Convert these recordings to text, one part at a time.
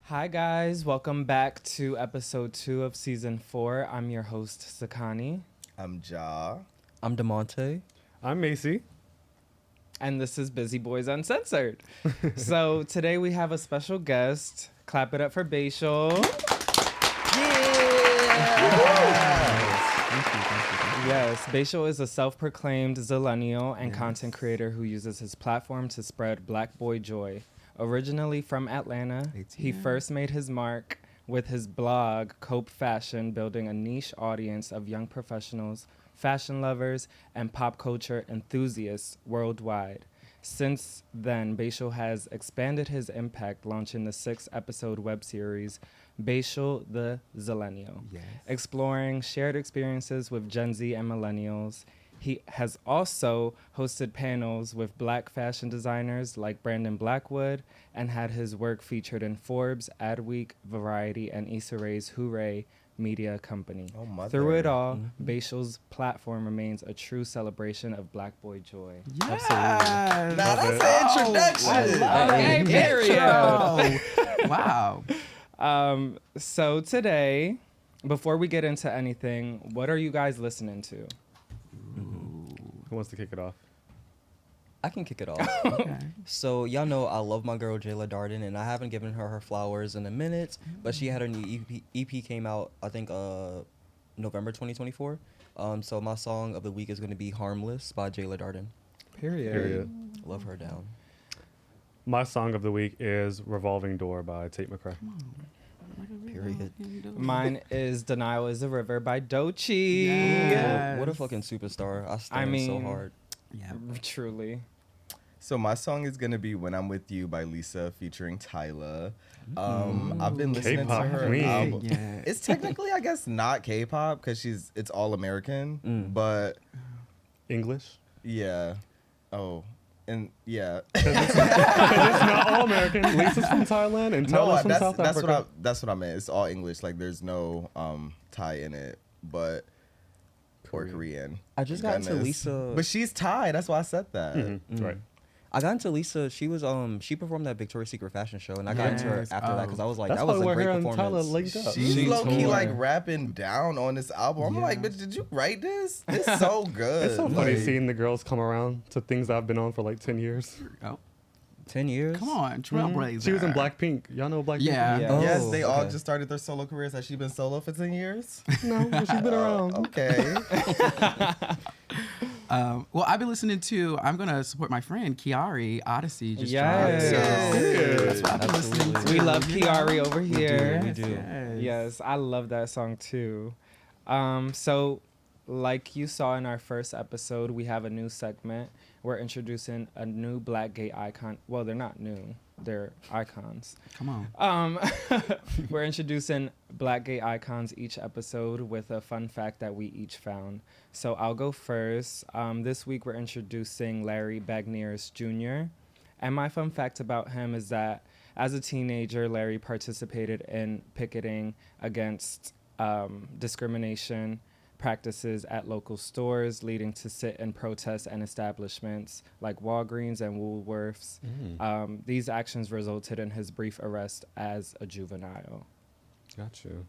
Hi guys, welcome back to episode 2 of season 4. I'm your host, Sakani. I'm Ja. I'm DeMonte. I'm Macy. And this is Busy Boys Uncensored. So today we have a special guest. Clap it up for Bashel. Yes, Bashel is a self-proclaimed Zillennial and content creator who uses his platform to spread Black boy joy. Originally from Atlanta, he first made his mark with his blog, Cope Fashion, building a niche audience of young professionals, fashion lovers, and pop culture enthusiasts worldwide. Since then, Bashel has expanded his impact, launching the 6-episode web series, Bashel The Zillennial, exploring shared experiences with Gen Z and millennials. He has also hosted panels with Black fashion designers like Brandon Blackwood and had his work featured in Forbes, Adweek, Variety, and Issa Rae's Hooray Media Company. Oh, mother. Through it all, Bashel's platform remains a true celebration of Black boy joy. Absolutely. Now that's an introduction. Okay, period. Wow. So today, before we get into anything, what are you guys listening to? Who wants to kick it off? I can kick it off. Okay. So y'all know I love my girl Jayla Darden, and I haven't given her flowers in a minute, but she had her new EP came out, I think, November 2024. So my song of the week is going to be Harmless by Jayla Darden. Period. Love her down. My song of the week is Revolving Door by Tate McRae. Period. Mine is Denial is a River by Doechii. Yes. What a fucking superstar. I I stand so mean- hard. Yeah. Truly. So my song is gonna be "When I'm With You" by Lisa featuring Tyla. I've been listening K-pop to her queen. album. Yeah. It's technically, I guess, not K-pop because it's all American. But English? yeah, yeah. It's not all American. Lisa's from Thailand and Tyler's from South Africa. That's what I meant. It's all English. Like there's no Thai in it, but or Korean. I just got into Goodness. Lisa. But she's Thai. That's why I said that. That's right. I got into Lisa. She was she performed that Victoria's Secret fashion show, and I got into her Yes. after that because I was like, That's that was why a we're great here and performance. Tyler linked up. She's She low key toured. like rapping down on this album. I'm like, bitch, did you write this? It's so good. It's so funny Like, seeing the girls come around to things I've been on for like 10 years. Oh, 10 years. come on, Trailblazer. She was in Blackpink. Y'all know Blackpink? Yeah. Yeah. Yes, Oh, they all okay. just started their solo careers. Has she been solo for 10 years? No, but she's been around. Okay. Well, I've been listening to. I'm gonna support my friend Kiari. Odyssey just Yes. dropped. So Yes. that's what I've been listening to. We love you know? Kiari over here. we do. Yes. Yes, I love that song too. So, like you saw in our first episode, we have a new segment. We're introducing a new Black gay icon. Well, they're not new. They're icons. Come on. We're introducing Black gay icons each episode with a fun fact that we each found. So I'll go first. This week we're introducing Larry Bagneers Jr. And my fun fact about him is that as a teenager, Larry participated in picketing against discrimination practices at local stores, leading to sit-in protests and establishments like Walgreens and Woolworths. These actions resulted in his brief arrest as a juvenile. Got you.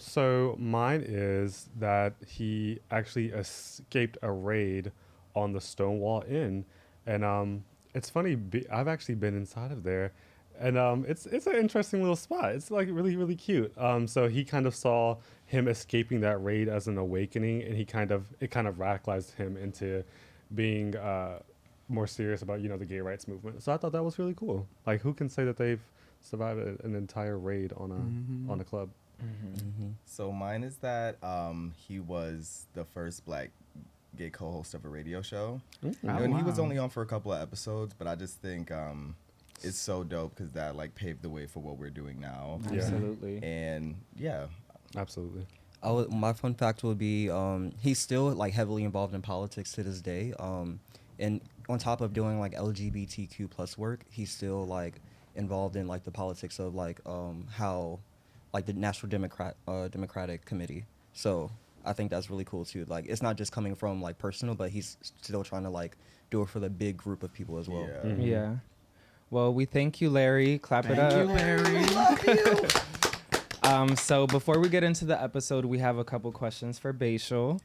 So mine is that he actually escaped a raid on the Stonewall Inn, and it's funny. I've actually been inside of there, and it's an interesting little spot. It's like really really cute. So he kind of saw him escaping that raid as an awakening, and it kind of radicalized him into being more serious about the gay rights movement. So I thought that was really cool. Like, who can say that they've survived an entire raid on a club? So mine is that he was the first Black gay co-host of a radio show. Oh, And he was wow. only on for a couple of episodes, but I just think it's so dope because that like paved the way for what we're doing now. Yeah. Absolutely. And yeah, Absolutely. My fun fact would be he's still like heavily involved in politics to this day. And on top of doing like LGBTQ plus work, he's still like involved in like the politics of like how like the National Democratic Committee. So I think that's really cool too. Like, it's not just coming from like personal, but he's still trying to like do it for the big group of people as well. Yeah. Yeah. Well, we thank you, Larry. Clap it Thank you, up. Larry. Love you. So before we get into the episode, we have a couple questions for Bashel.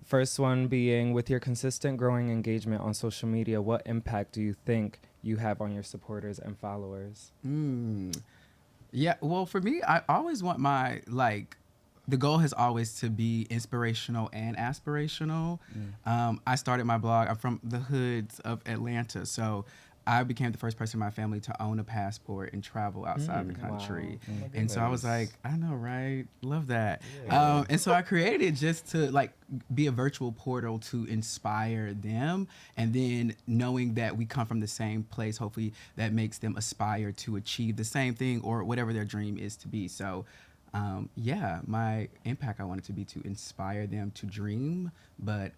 First one being, with your consistent growing engagement on social media, what impact do you think you have on your supporters and followers? Yeah, well, for me, I always want my, the goal has always to be inspirational and aspirational. I started my blog. I'm from the hoods of Atlanta, so I became the first person in my family to own a passport and travel outside the country. Wow. And so I was like, I know, right? Love that. Yeah. And so I created it just to be a virtual portal to inspire them. And then knowing that we come from the same place, hopefully that makes them aspire to achieve the same thing or whatever their dream is to be. So my impact, I wanted to be to inspire them to dream, but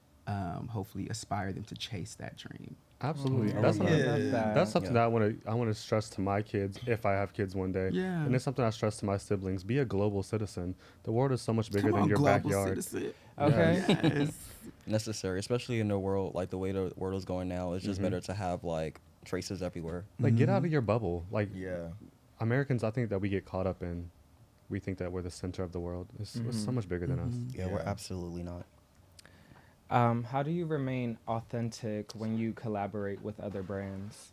hopefully aspire them to chase that dream. Absolutely. Oh, That's I love that. That's something that I want to stress to my kids if I have kids one day. Yeah. And it's something I stress to my siblings. Be a global citizen. The world is so much bigger Come than on, your global backyard. citizen. Okay. Yes. Necessary, especially in the world like the way the world is going now. It's just better to have like traces everywhere. Like get out of your bubble. Like Yeah. Americans, I think that we get caught up in. We think that we're the center of the world. It's so much bigger than us. Yeah, we're Yeah. absolutely not. How do you remain authentic when you collaborate with other brands?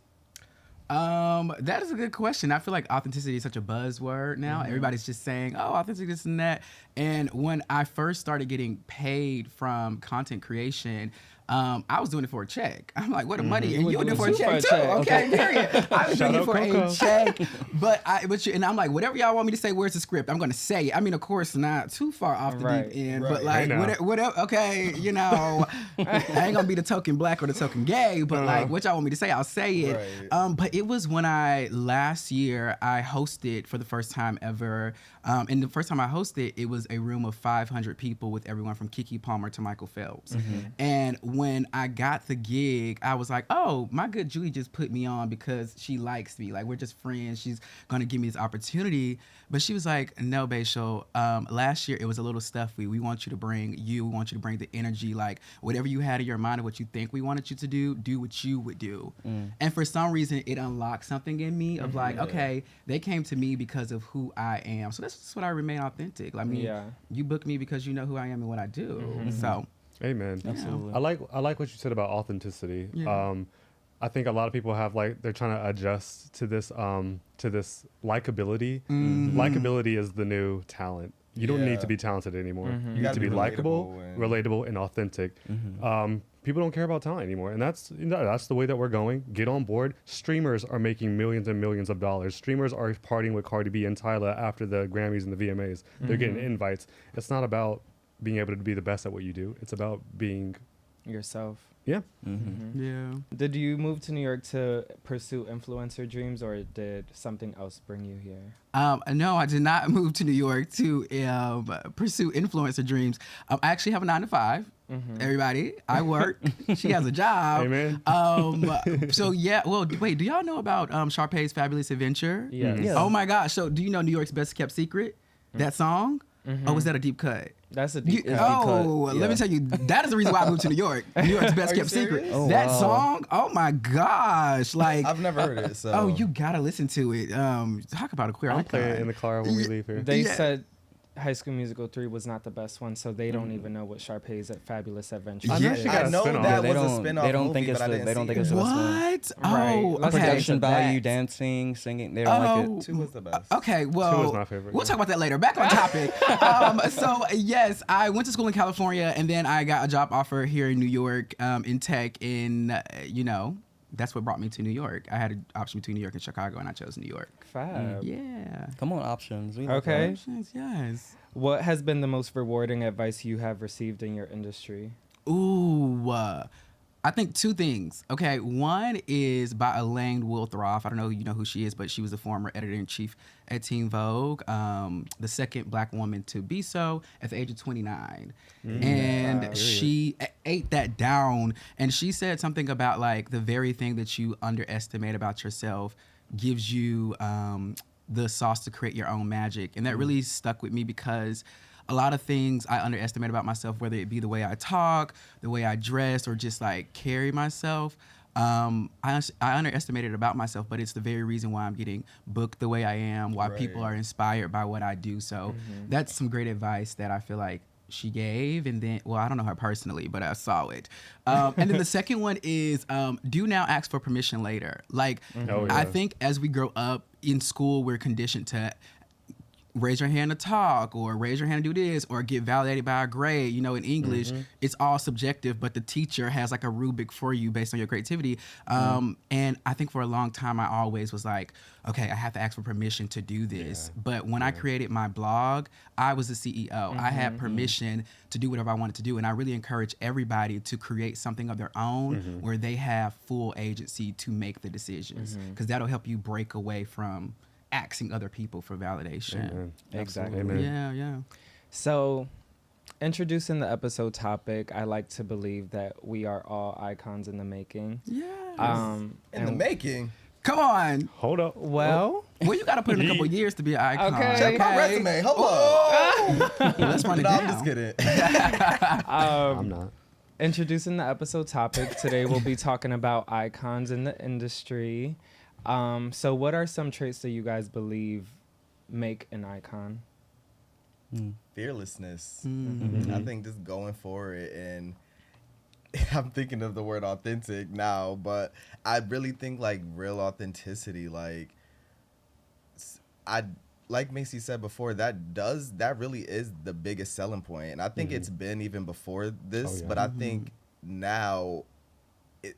That is a good question. I feel like authenticity is such a buzzword now. Everybody's just saying, oh, authentic, this and that. And when I first started getting paid from content creation, I was doing it for a check. I'm like, what a money, and you were doing it for a check too. Okay, period. I was doing it for a check, but I'm like, whatever y'all want me to say, where's the script? I'm going to say it. I mean, of course, not too far off the deep end, but like, whatever. Okay, I ain't gonna be the token black or the token gay, but like, what y'all want me to say, I'll say it. Right. But it was when last year I hosted for the first time ever. And the first time I hosted, it was a room of 500 people with everyone from Keke Palmer to Michael Phelps. And when I got the gig, I was like, oh, my good Julie just put me on because she likes me. Like, we're just friends. She's going to give me this opportunity. But she was like, no, Bashel, last year it was a little stuffy. We want you to bring the energy, like whatever you had in your mind of what you think we wanted you to do what you would do. And for some reason, it unlocked something in me of like, okay, they came to me because of who I am. So that's just what I remain authentic. I mean, you book me because you know who I am and what I do. So. Amen. Absolutely. I like what you said about authenticity. Yeah. I think a lot of people have they're trying to adjust to this likability. Likability is the new talent. You don't need to be talented anymore. You need to be likable, relatable, and authentic. People don't care about talent anymore, and that's the way that we're going. Get on board. Streamers are making millions and millions of dollars. Streamers are partying with Cardi B and Tyler after the Grammys and the VMAs. They're getting invites. It's not about being able to be the best at what you do. It's about being Yourself. Yeah. Yeah. Did you move to New York to pursue influencer dreams, or did something else bring you here? No, I did not move to New York to pursue influencer dreams. I actually have a 9-to-5. Everybody, I work. She has a job. Amen. So yeah. Well, wait. Do y'all know about Sharpay's Fabulous Adventure? Yes. Yeah. Oh my gosh. So do you know New York's Best Kept Secret? That song? Oh, was that a deep cut? That's a deep. Let me tell you, that is the reason why I moved to New York. New York's Best Kept Secret. serious? That song, oh my gosh. Like, I've never heard it. So. oh, you gotta listen to it. Talk about a queer I'll icon. play it in the car when we leave here. They Yeah. said High School Musical 3 was not the best one, so they don't even know what Sharpay's Fabulous Adventure I know is. she got I a know spin-off. that They was a don't- spin-off they don't movie, think it's but I the- didn't they don't see think it. it's the best one. What? Right. Oh, Let's okay. Production value, that. dancing, singing. They don't like it. 2 was the best. Okay, well, 2 was my favorite, we'll yeah. talk about that later. Back on topic. So yes, I went to school in California, and then I got a job offer here in New York in tech. That's what brought me to New York. I had an option between New York and Chicago, and I chose New York. Fab. Yeah. Come on, options. We love Okay. Options, yes. What has been the most rewarding advice you have received in your industry? Ooh, I think 2 things. Okay, one is by Elaine Wilthroff. I don't know if you know who she is, but she was a former editor-in-chief at Teen Vogue, the second black woman to be so at the age of 29. And Wow. she ate that down. And she said something about like the very thing that you underestimate about yourself gives you the sauce to create your own magic. And that really stuck with me because a lot of things I underestimate about myself, whether it be the way I talk, the way I dress, or just like carry myself, I underestimated about myself, but it's the very reason why I'm getting booked the way I am, why people are inspired by what I do. So that's some great advice that I feel like she gave. And then, well, I don't know her personally, but I saw it. And then the second one is do now ask for permission later. Like, I think as we grow up in school, we're conditioned to raise your hand to talk, or raise your hand to do this, or get validated by a grade. You know, in English, it's all subjective, but the teacher has like a rubric for you based on your creativity. And I think for a long time, I always was like, okay, I have to ask for permission to do this. But when I created my blog, I was the CEO. I had permission to do whatever I wanted to do. And I really encourage everybody to create something of their own where they have full agency to make the decisions, because that'll help you break away from asking other people for validation. Amen. Exactly. Amen. Yeah. So, introducing the episode topic, I like to believe that we are all icons in the making. Yeah. In the making. Come on. Hold up. Well, You got to put in a couple years to be an icon. Okay. Check my resume. Hold on. Let's run it No, down. I'm just kidding. I'm not. introducing the episode topic, today we'll be talking about icons in the industry. So what are some traits that you guys believe make an icon? Fearlessness. I think just going for it, and I'm thinking of the word authentic now, but I really think like real authenticity, like like Macy said before, that really is the biggest selling point. And I think it's been even before this, but I think now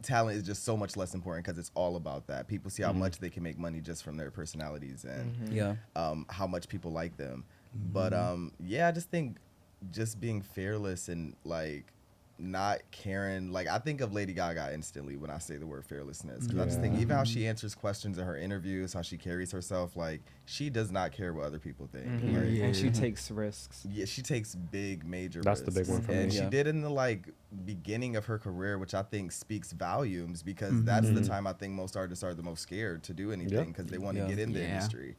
talent is just so much less important because it's all about that. People see how much they can make money just from their personalities and how much people like them. But I just think just being fearless and like not caring. Like I think of Lady Gaga instantly when I say the word fearlessness, because I just think even how she answers questions in her interviews, how she carries herself, like she does not care what other people think. Right? And she takes risks. Yeah, she takes big, major That's risks. the big one for me. And she did in the like beginning of her career, which I think speaks volumes, because that's the time I think most artists are the most scared to do anything because they want to get in the industry.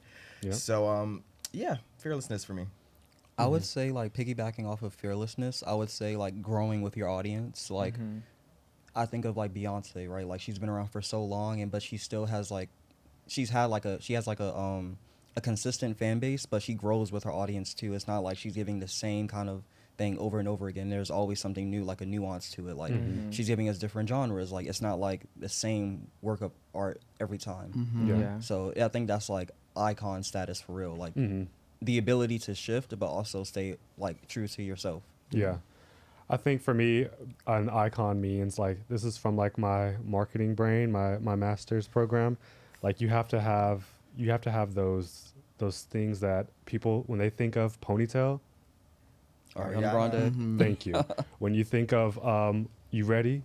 So fearlessness for me. I would say, like, piggybacking off of fearlessness, I would say, like, growing with your audience. Like, I think of, like, Beyonce, right? Like, she's been around for so long, but she still has, like, she has, like, a consistent fan base, but she grows with her audience, too. It's not like she's giving the same kind of thing over and over again. There's always something new, like a nuance to it. Like, she's giving us different genres. Like, it's not, like, the same work of art every time. So, I think that's, like, icon status for real. Like, the ability to shift, but also stay like true to yourself. Yeah. I think for me, an icon means like, this is from like my marketing brain, my master's program. Like you have to have those things that people, when they think of ponytail. Ariana Grande. Thank you. When you think of, you ready?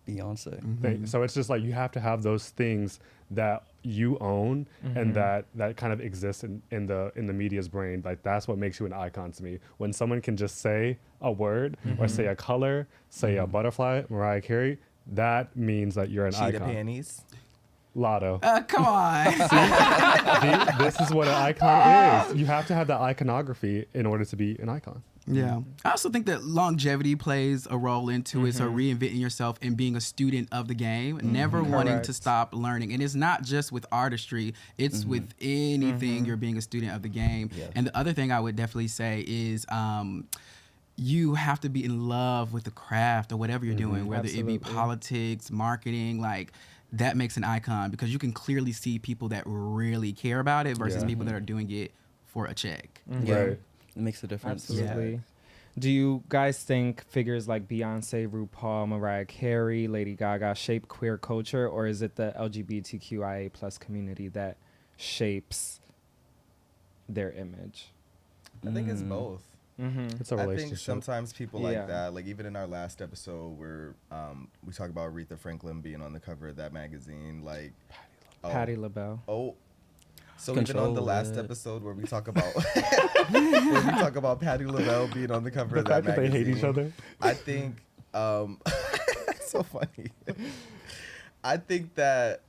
Beyonce. So it's just like, you have to have those things that you own and that kind of exists in the media's brain. Like that's what makes you an icon to me. When someone can just say a word or say a color, say a butterfly, Mariah Carey, that means that you're an Cheetah icon. panties. Lotto. Come on. This is what an icon is. You have to have the iconography in order to be an icon. Yeah. I also think that longevity plays a role into it. So reinventing yourself and being a student of the game, never wanting to stop learning. And it's not just with artistry, it's with anything you're being a student of the game. And the other thing I would definitely say is you have to be in love with the craft or whatever you're doing, whether it be politics, marketing, like that makes an icon, because you can clearly see people that really care about it versus people that are doing it for a check. Right. It makes a difference. Absolutely. Yeah. Do you guys think figures like Beyonce, RuPaul, Mariah Carey, Lady Gaga shape queer culture, or is it the LGBTQIA plus community that shapes their image? I think it's both. It's a relationship. I think sometimes people like that, like even in our last episode where we talk about Aretha Franklin being on the cover of that magazine, like Patti LaBelle. So even on the last episode where we talk about Patti LaBelle being on the cover of that magazine, they hate each other. I think it's so funny. I think that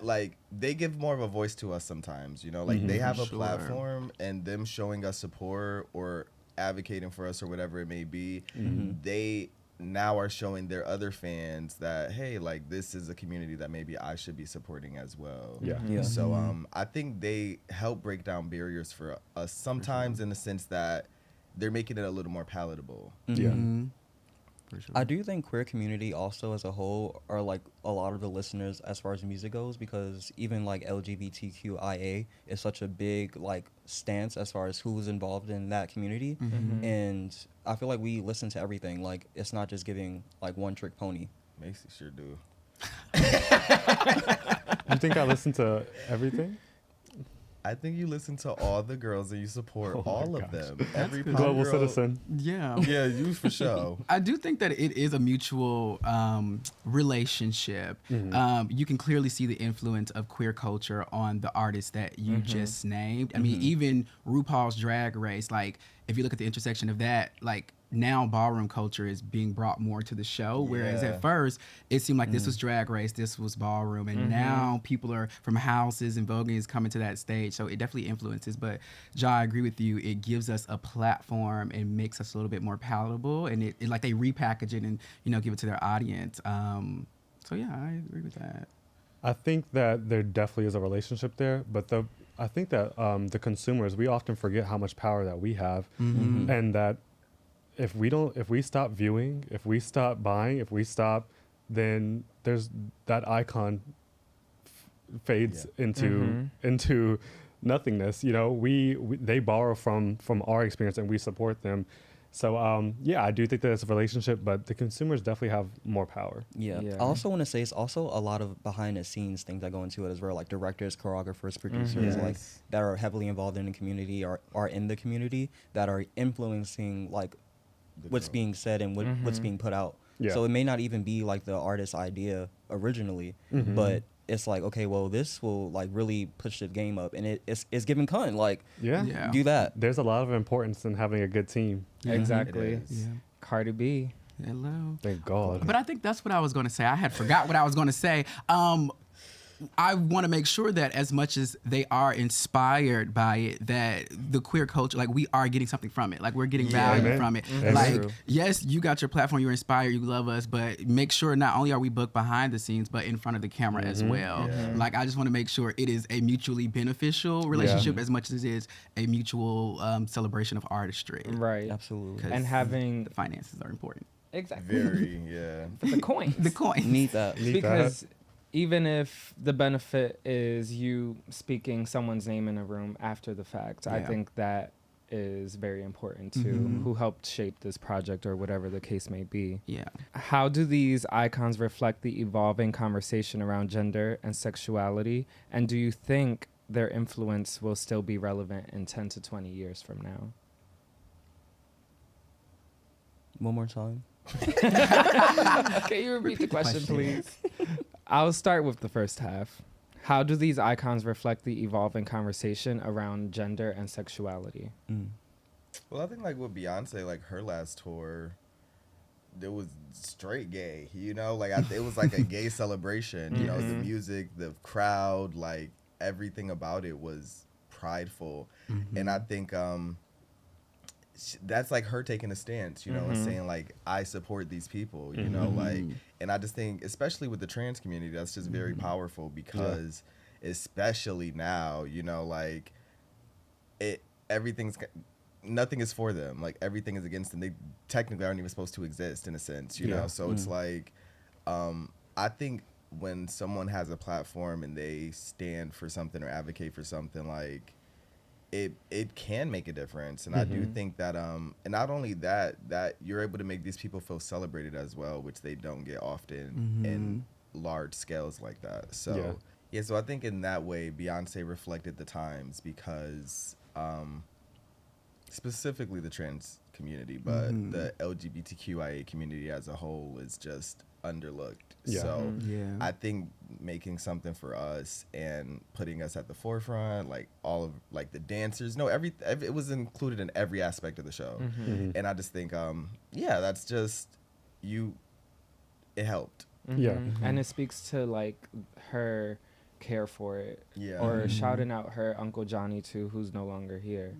like they give more of a voice to us sometimes, you know, like they have a platform, and them showing us support or advocating for us or whatever it may be, now are showing their other fans that, hey, like this is a community that maybe I should be supporting as well. Yeah. So I think they help break down barriers for us sometimes in the sense that they're making it a little more palatable. Yeah. For sure. I do think queer community also as a whole are like a lot of the listeners as far as music goes, because even like LGBTQIA is such a big like stance as far as who's involved in that community. And I feel like we listen to everything. Like it's not just giving like one trick pony. Macy sure do. You think I listen to everything? I think you listen to all the girls and you support Oh my all of gosh. them. Every good. pop Global girl- citizen. Yeah. Yeah, you for sure. I do think that it is a mutual relationship. You can clearly see the influence of queer culture on the artists that you just named. I mean, even RuPaul's Drag Race, like, if you look at the intersection of that, like, now ballroom culture is being brought more to the show, whereas Yeah. at first it seemed like this was Drag Race, this was ballroom, and now people are from houses and voguing is coming to that stage, so it definitely influences. But Ja, I agree with you, it gives us a platform and makes us a little bit more palatable, and it like they repackage it and, you know, give it to their audience. So yeah, I agree with that. I think that there definitely is a relationship there, but I think that the consumers, we often forget how much power that we have, and that if we stop viewing, if we stop buying, if we stop, then there's that icon fades into nothingness. You know, they borrow from our experience and we support them. So yeah, I do think that it's a relationship, but the consumers definitely have more power. Yeah. Yeah. I also want to say it's also a lot of behind the scenes things that go into it as well, like directors, choreographers, producers, like Yes. that are heavily involved in the community or are in the community that are influencing like what's growth. being said and what's being put out. Yeah. So it may not even be like the artist's idea originally, but it's like, okay, well, this will like really push the game up, and it's giving cunt like Yeah. do that. There's a lot of importance in having a good team. Exactly. It is. Yeah. Cardi B. Hello. Thank God. But I think that's what I was going to say. I had forgot what I was going to say. I want to make sure that as much as they are inspired by it, that the queer culture, like we are getting something from it. Like we're getting value Amen. from it. Amen. Like, True. yes, you got your platform, you're inspired, you love us, but make sure not only are we booked behind the scenes, but in front of the camera as well. Yeah. Like I just want to make sure it is a mutually beneficial relationship as much as it is a mutual celebration of artistry. Right. Absolutely. 'Cause And having the finances are important. exactly Very, yeah. the coin. The coin. Need that. Need Because even if the benefit is you speaking someone's name in a room after the fact, I Yeah. think that is very important to who helped shape this project or whatever the case may be. Yeah. How do these icons reflect the evolving conversation around gender and sexuality? And do you think their influence will still be relevant in 10 to 20 years from now? One more time. Can you repeat the question, please? I'll start with the first half. How do these icons reflect the evolving conversation around gender and sexuality? Well, I think like with Beyonce, like her last tour, it was straight gay. You know, like it was like a gay celebration. You know, the music, the crowd, like everything about it was prideful, and I think that's like her taking a stance, you know, and saying like I support these people, you know, like, and I just think especially with the trans community, that's just very powerful because especially now, you know, like nothing is for them, like everything is against them. They technically aren't even supposed to exist in a sense, you know, so it's like I think when someone has a platform and they stand for something or advocate for something, like it can make a difference. And I do think that and not only that you're able to make these people feel celebrated as well, which they don't get often in large scales like that. So so I think in that way Beyonce reflected the times because specifically the trans community, but the LGBTQIA community as a whole is just underlooked. So I think making something for us and putting us at the forefront, like all of like the dancers, it was included in every aspect of the show. And I just think that's just it helped. Yeah. And it speaks to like her care for it. Yeah. Or shouting out her Uncle Johnny too, who's no longer here.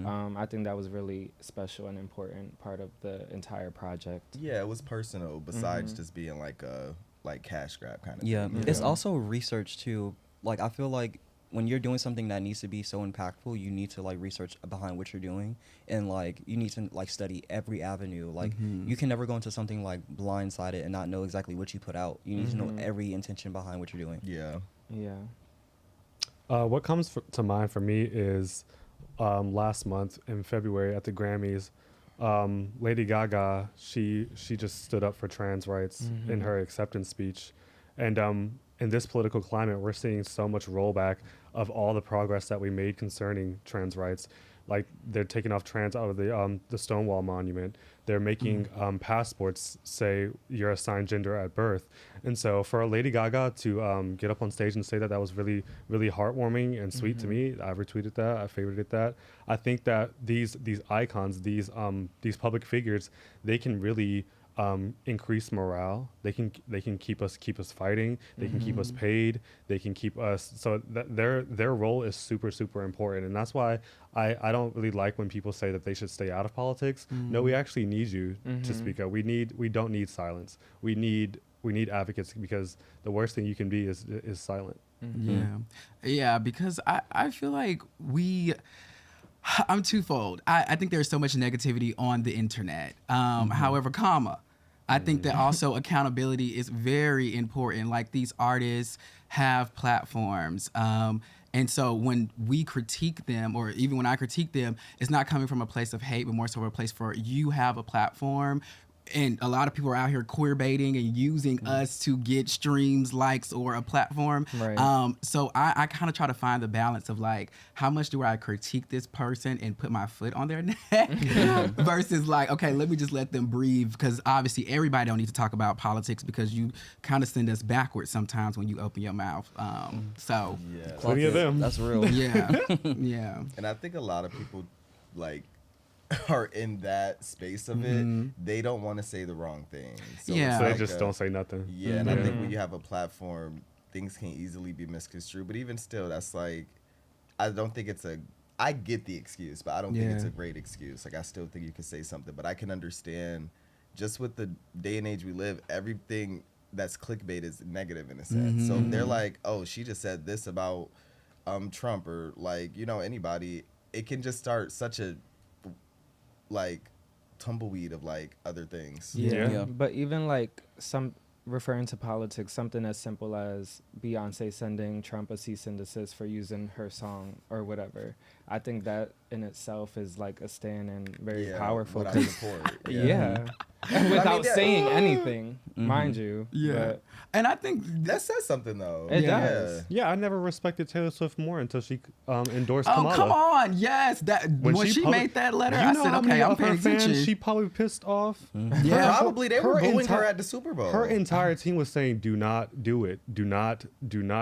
I think that was really special and important part of the entire project. Yeah, it was personal besides just being like a cash grab kind of Yeah, thing. it's also research too. Like, I feel like when you're doing something that needs to be so impactful, you need to like research behind what you're doing, and like you need to like study every avenue. Like you can never go into something like blindsided and not know exactly what you put out. You need to know every intention behind what you're doing. Yeah. Yeah. What comes to mind for me is last month in February at the Grammys, Lady Gaga, she just stood up for trans rights in her acceptance speech. And in this political climate, we're seeing so much rollback of all the progress that we made concerning trans rights. Like, they're taking off trans out of the Stonewall Monument. They're making passports say your assigned gender at birth. And so for Lady Gaga to get up on stage and say that was really, really heartwarming and sweet to me, I retweeted that, I favorited that. I think that these icons, these public figures, they can really increase morale. They can keep us fighting. They can keep us paid. They can keep us, so that their role is super, super important. And that's why I don't really like when people say that they should stay out of politics. No, we actually need you to speak up. We don't need silence. We need advocates, because the worst thing you can be is silent. Yeah, because I feel like I'm twofold. I think there's so much negativity on the internet. However, I think that also accountability is very important. Like, these artists have platforms. And so when we critique them, or even when I critique them, it's not coming from a place of hate, but more so a place for, you have a platform. And a lot of people are out here queer baiting and using us to get streams, likes, or a platform. Right. So I kind of try to find the balance of like, how much do I critique this person and put my foot on their neck versus like, okay, let me just let them breathe. Because obviously everybody don't need to talk about politics, because you kind of send us backwards sometimes when you open your mouth. So Yeah. Plenty of them. That's real. yeah, yeah. And I think a lot of people like are in that space of it. They don't want to say the wrong thing. So Yeah. it's So they like just don't say nothing. Yeah, and I think when you have a platform, things can easily be misconstrued. But even still, that's like, I don't think it's I get the excuse, but I don't think it's a great excuse. Like, I still think you can say something, but I can understand, just with the day and age we live, everything that's clickbait is negative in a sense. So if they're like, oh, she just said this about Trump, or like, anybody, it can just start such a like tumbleweed of like other things. Yeah. But even like referring to politics, something as simple as Beyonce sending Trump a cease and desist for using her song or whatever, I think that in itself is like a stand and very powerful. What I support. Without saying anything, mind you. Yeah. But And I think That says something though. It yeah. does. Yeah, I never respected Taylor Swift more until she endorsed oh, Kamala. come on. Yes. That when she made that letter, I said, okay, I'm paying attention. She probably pissed off. Yeah. Probably they were booing her enti- at the Super Bowl. Her entire team was saying, "Do not do it. Do not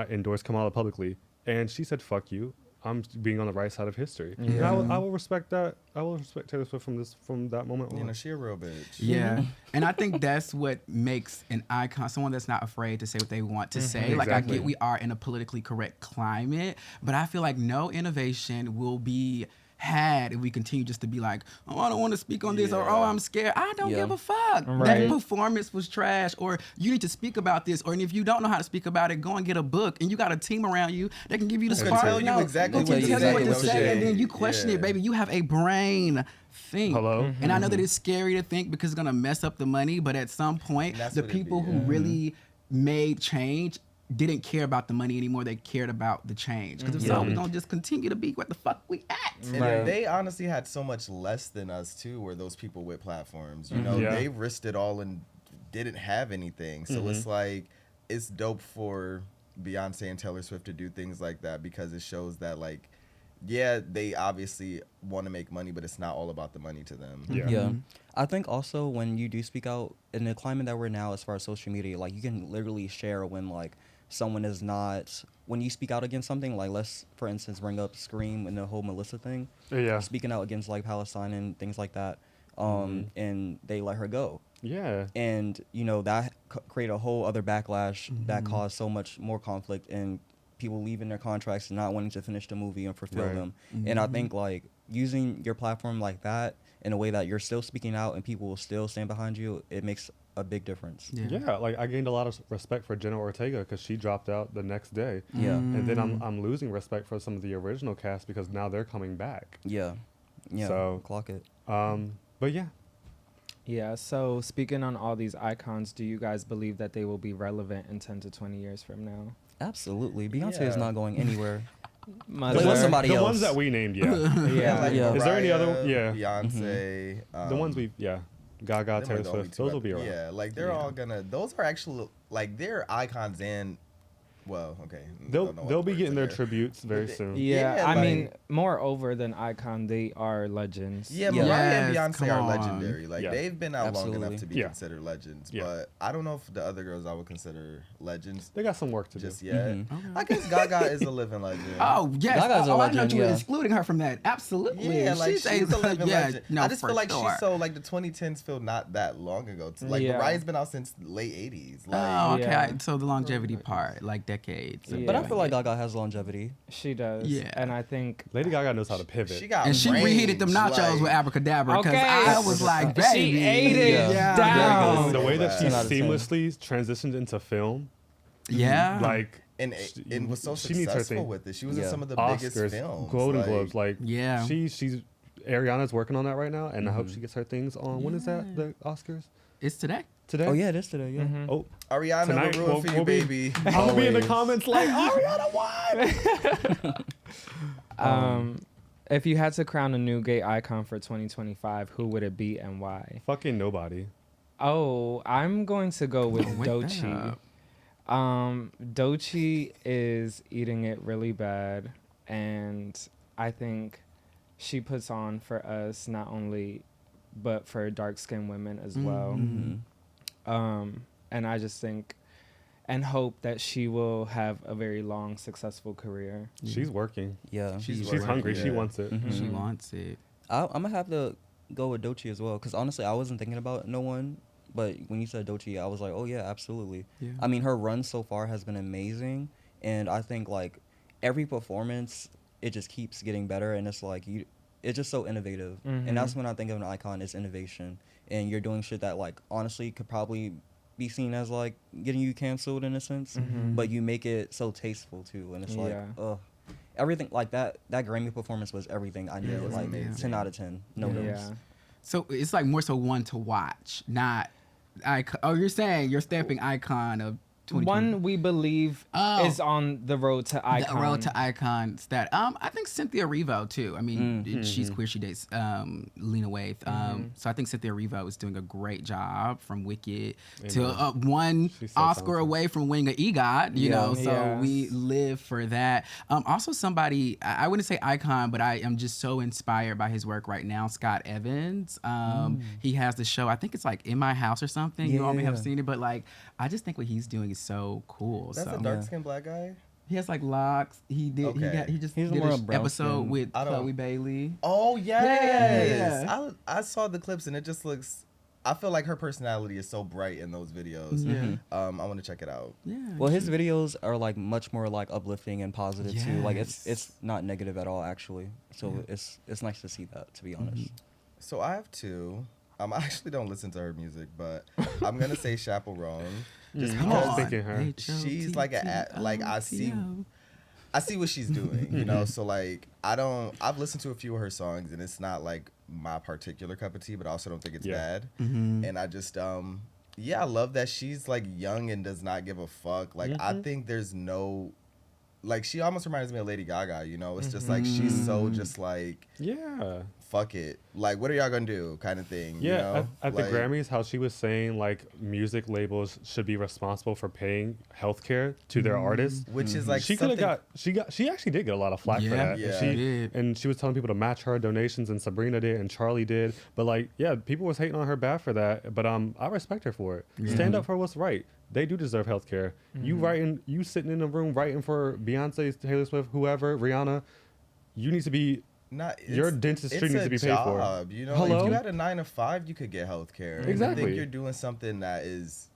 endorse Kamala publicly." And she said, "Fuck you. I'm being on the right side of history." And I will respect that. I will respect Taylor Swift from that moment on. she a real bitch. Yeah. And I think that's what makes an icon, someone that's not afraid to say what they want to say. Like, I Exactly. get we are in a politically correct climate, but I feel like no innovation will be had if we continue just to be like, oh, I don't want to speak on this, or oh, I'm scared. I don't give a fuck. Right. That performance was trash, or you need to speak about this, or and if you don't know how to speak about it, go and get a book, and you got a team around you that can give you the Who can spark. tell you exactly who can what tell to you what say, to what to say, say. and then you question it, baby. You have a brain. Think. Hello? And I know that it's scary to think because it's gonna mess up the money, but at some point, That's the what it'd people be, who really made change didn't care about the money anymore. They cared about the change. Because if so, we're gonna just continue to be what the fuck we at. And they honestly had so much less than us too, were those people with platforms. They risked it all and didn't have anything. So it's like, it's dope for Beyonce and Taylor Swift to do things like that, because it shows that like, yeah, they obviously want to make money, but it's not all about the money to them. Yeah. I think also when you do speak out in the climate that we're now, as far as social media, like you can literally share when like someone is not, when you speak out against something, like let's for instance bring up Scream and the whole Melissa thing, speaking out against like Palestine and things like that, and they let her go. Yeah. And that created a whole other backlash that caused so much more conflict, and people leaving their contracts and not wanting to finish the movie and fulfill Right. them. And I think like using your platform like that in a way that you're still speaking out and people will still stand behind you, it makes a big difference. Yeah, like I gained a lot of respect for Jenna Ortega because she dropped out the next day. Yeah. And then I'm losing respect for some of the original cast because now they're coming back. Yeah. Yeah. So- Clock it. But yeah, Yeah, so speaking on all these icons, do you guys believe that they will be relevant in 10 to 20 years from now? Absolutely. Beyonce is Yeah. not going anywhere. Mother. Like, what's somebody the else? ones that we named, yeah. Yeah. like Yeah. Is there any other- Mariah, yeah. Beyonce. The ones Gaga, them are Taylor the only Swift, two those I- will be around. Yeah, like they're all gonna. Those are actually like they're icons and. Well, okay. don't know what They'll be words getting in their there. tributes very They- soon. Yeah, Yeah, I like- mean, moreover than icon, they are legends. Yeah, Yeah. Mariah and Yes, Beyonce come are on. legendary. Like Yeah. they've been out long Absolutely. enough to be Yeah. considered legends. Yeah. But I don't know if the other girls I would consider legends They got some work to just do. yet. Mhm. I guess Gaga is a living legend. Oh yes, Gaga's a I know legend, you were yeah. excluding her from that. Absolutely, Yeah, like she's a living yeah, legend. No, I just for feel like sure. she's so like the 2010s feel not that long ago. Like Yeah. Mariah's been out since late 80s. Like Oh, okay. Yeah. So the longevity part, like decades. Yeah. But I feel like Gaga has longevity. She does. Yeah. And I think Lady Gaga knows how to pivot. she got And she reheated them range, nachos like- with abracadabra because Okay. I was like, baby, She ate it Yeah. down. the way that she 10 out of 10. seamlessly transitioned into film, Yeah, like and was so she needs her successful thing. with it. She was Yeah. in some of the biggest Oscars, films. Golden like, Globes, like Yeah. she's Ariana's working on that right now, and I hope she gets her things on. When is that? The Oscars it's today. today? Oh yeah, it is today. Yeah. Mhm. Oh, Ariana, Tonight, we're rooting we'll- for you, we'll be- baby. I'm gonna be in the Always. comments like Ariana won. If you had to crown a new gay icon for 2025, who would it be and why? Fucking nobody. Oh, I'm going to go with Wake that Doechii. up. Doechii is eating it really bad, and I think she puts on for us not only, but for dark-skinned women as well. Mhm. And I just think and hope that she will have a very long, successful career. She's working. Yeah. She's She's hungry. She Yeah. wants it. Mhm. She wants it. I'm gonna have to go with Doechii as well because honestly, I wasn't thinking about no one, but when you said Doechii, I was like, oh yeah, absolutely. Yeah. I mean, her run so far has been amazing, and I think like every performance, it just keeps getting better, and it's like it's just so innovative, and that's when I think of an icon is innovation, and you're doing shit that like honestly could probably be seen as like getting you canceled in a sense, but you make it so tasteful too, and it's like, Yeah. ugh. Everything like that Grammy performance was everything I needed. it was Like amazing. 10 out of 10. No Yeah. notes. So it's like more so one to watch, not icon. Oh, you're saying you're stamping icon of 2020. One we believe Oh. is on the road to icon. The road to icon stat. I think Cynthia Erivo too. I mean, she's queer. She dates Lena Waithe. So I think Cynthia Erivo is doing a great job from Wicked to one She's so Oscar talented. away from winning an EGOT. You know, so Yes. we live for that. Also, somebody I wouldn't say icon, but I am just so inspired by his work right now. Scott Evans. He has the show. I think it's like In My House or something. You all may have Yeah. seen it, but like I just think what he's doing is so cool. That's so. a dark skinned black guy. He has like locks. He did. Okay. He just He's did more an brown episode skin. with I don't- Chloe Bailey. Oh yes, Yeah. I saw the clips and it just looks. I feel like her personality is so bright in those videos. Yeah. I want to check it out. Yeah. Well, his videos are like much more like uplifting and positive too. Like Yes. it's not negative at all actually. So it's nice to see that, to be honest. So I have two. I actually don't listen to her music, but I'm gonna say Chaperone. Just Come because on. thinking her. she's like I see what she's doing, you know. So like I've listened to a few of her songs and it's not like my particular cup of tea, but I also don't think it's bad. And I just I love that she's like young and does not give a fuck. Like I think there's no like she almost reminds me of Lady Gaga, you know. It's just like she's so just like Yeah. fuck it. Like what are y'all gonna do kind of thing, Yeah, you know? at Like, the Grammys, how she was saying like music labels should be responsible for paying healthcare to their artists. which is like She could have something- she actually did get a lot of flack for Yeah, that. yeah. And She did. and she was telling people to match her donations, and Sabrina did, and Charlie did. But like, yeah, people was hating on her bad for that. But I respect her for it. Stand up for what's right. They do deserve healthcare. You sitting in a room writing for Beyonce, Taylor Swift, whoever, Rihanna. You need to be. Your dentistry it's needs a to be paid for. job, you know, Hello? if you had a 9 to 5, you could get health care. I Exactly. think you're doing something that is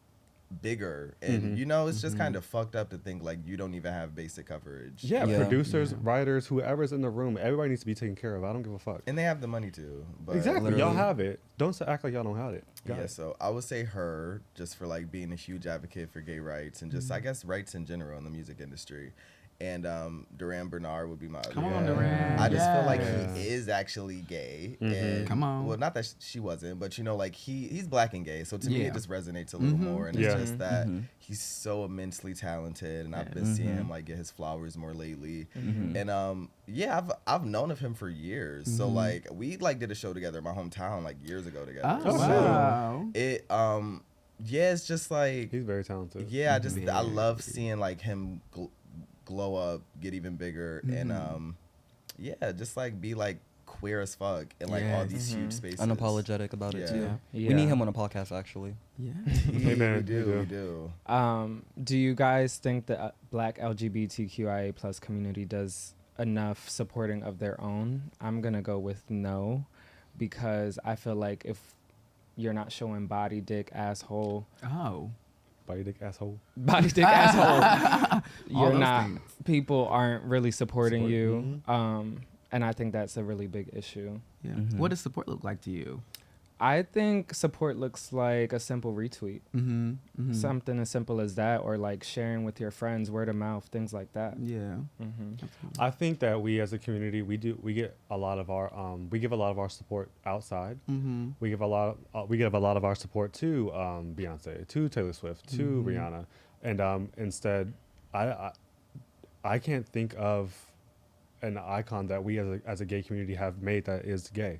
bigger, and it's just kind of fucked up to think like you don't even have basic coverage. Yeah, producers, writers, whoever's in the room, everybody needs to be taken care of. I don't give a fuck. And they have the money to. But Exactly, literally. y'all have it. Don't act like y'all don't have it. Got it. So I would say her, just for like being a huge advocate for gay rights and just I guess rights in general in the music industry. And Duran Bernard would be my other. Come on, Duran. I just feel like he is actually gay. And, Come on. Well, not that she wasn't, but like he's black and gay. So to me, it just resonates a little more. And it's just that he's so immensely talented. And I've been seeing him like get his flowers more lately. And I've known of him for years. So like we like did a show together in my hometown like years ago together. Oh, wow. It it's just like He's very talented. Yeah, I love seeing like him glow up, get even bigger, and just like be like queer as fuck in like all these huge spaces. Unapologetic about it too. Yeah. We need him on a podcast actually. Yeah. We man, do. Do you guys think the Black LGBTQIA plus community does enough supporting of their own? I'm gonna go with no, because I feel like if you're not showing body, dick, asshole, Body dick asshole. body, dick, asshole, you're those not. things. People aren't really supporting you, and I think that's a really big issue. Yeah. What does support look like to you? I think support looks like a simple retweet, something as simple as that, or like sharing with your friends, word of mouth, things like that. Yeah. I think that we as a community, we give a lot of our support outside. We give a lot of our support to Beyonce, to Taylor Swift, to Rihanna, and instead, I can't think of an icon that we as a gay community have made that is gay.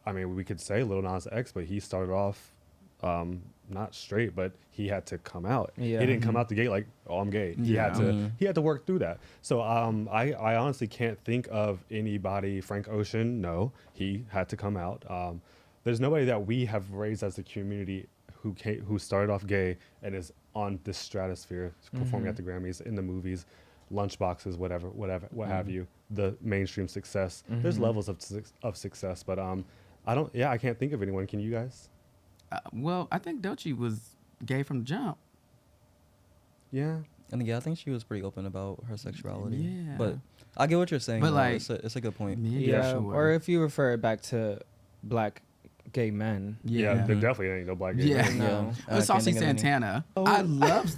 I mean, we could say Lil Nas X, but he started off not straight, but he had to come out. Yeah. He didn't come out the gate like, oh, I'm gay. He had to work through that. So I honestly can't think of anybody. Frank Ocean, no, he had to come out. There's nobody that we have raised as a community who started off gay and is on this stratosphere, performing at the Grammys, in the movies, lunchboxes, what have you. The mainstream success. There's levels of success, but I can't think of anyone. Can you guys? Well, I think Doechii was gay from the jump. Yeah. And I think she was pretty open about her sexuality. Yeah. But I get what you're saying. But, though. like, it's a good point. Yeah, sure. or if you refer it back to Black gay men. Yeah, there definitely ain't no black gay men. No. Saucy Santana. I love